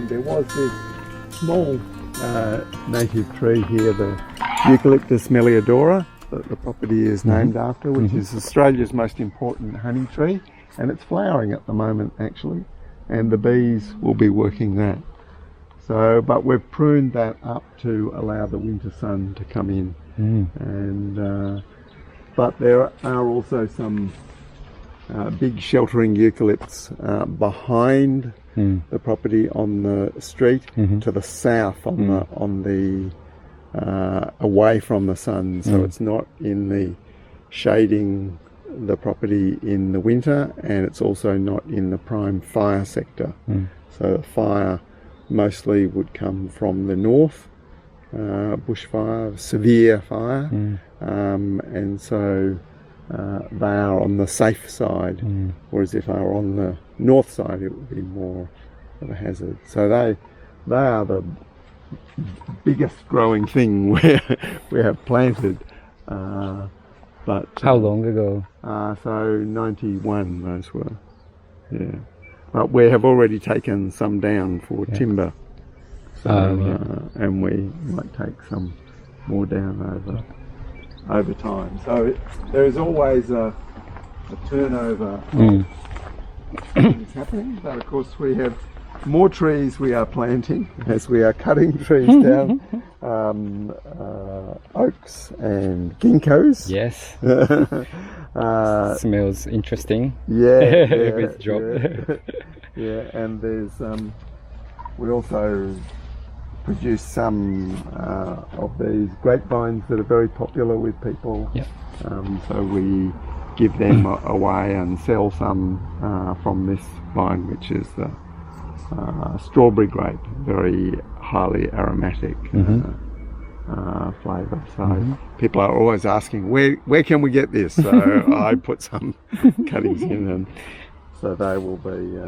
and there was this small native tree here, the Eucalyptus meliodora, that the property is named after, which is Australia's most important honey tree, and it's flowering at the moment actually, and the bees will be working that. So, but we've pruned that up to allow the winter sun to come in, and but there are also some big sheltering eucalypts behind the property on the street to the south on the away from the sun, so it's not in the shading the property in the winter, and it's also not in the prime fire sector. So the fire mostly would come from the north, bushfire, severe fire, and so they are on the safe side, whereas if they were on the north side it would be more of a hazard. So they are the biggest growing thing we have planted. But How long ago? So 91 those were, yeah. But we have already taken some down for timber, so and we might take some more down over time. So there is always a turnover of things happening, but of course we have more trees we are planting as we are cutting trees down, oaks and ginkgos. Yes. Smells interesting. Yeah, With job. Yeah, and there's we also produce some of these grapevines that are very popular with people. Yep. So we give them away and sell some from this vine, which is the strawberry grape, very highly aromatic flavour. So people are always asking, where can we get this? So I put some cuttings in, and so they will be.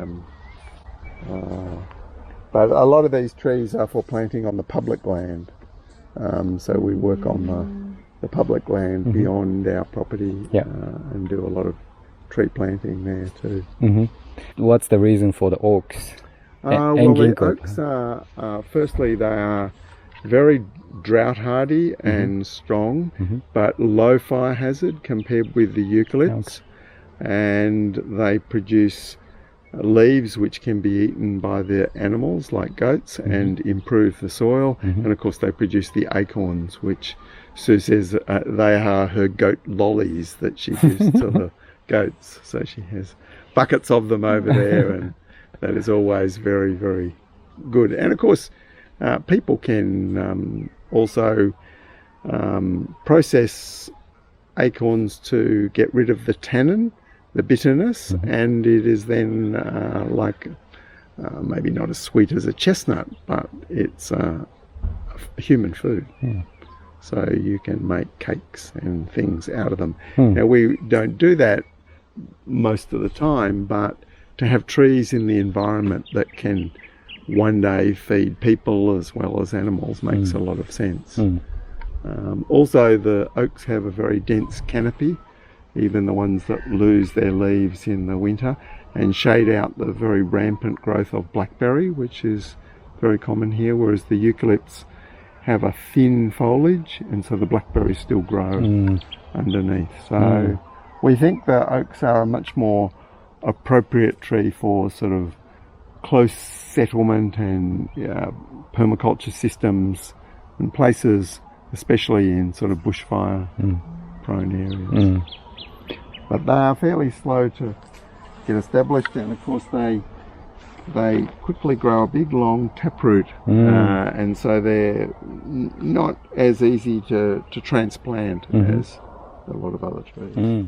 But a lot of these trees are for planting on the public land. So we work on the public land beyond our property and do a lot of tree planting there too. What's the reason for the oaks? Well, the oaks are, firstly, they are very drought hardy and strong, but low fire hazard compared with the eucalypts, and they produce leaves which can be eaten by the animals like goats and improve the soil, and of course they produce the acorns, which Sue says they are her goat lollies that she gives to the goats. So she has buckets of them over there, and that is always very, very good. And of course, people can also process acorns to get rid of the tannin, the bitterness, and it is then like maybe not as sweet as a chestnut, but it's human food. So you can make cakes and things out of them. Now we don't do that most of the time, but to have trees in the environment that can one day feed people as well as animals makes a lot of sense. Also, the oaks have a very dense canopy, even the ones that lose their leaves in the winter, and shade out the very rampant growth of blackberry, which is very common here, whereas the eucalypts have a thin foliage, and so the blackberries still grow underneath. So we think the oaks are a much more appropriate tree for sort of close settlement and permaculture systems and places, especially in sort of bushfire prone areas. But they are fairly slow to get established, and of course they quickly grow a big long taproot, and so they're not as easy to transplant as a lot of other trees.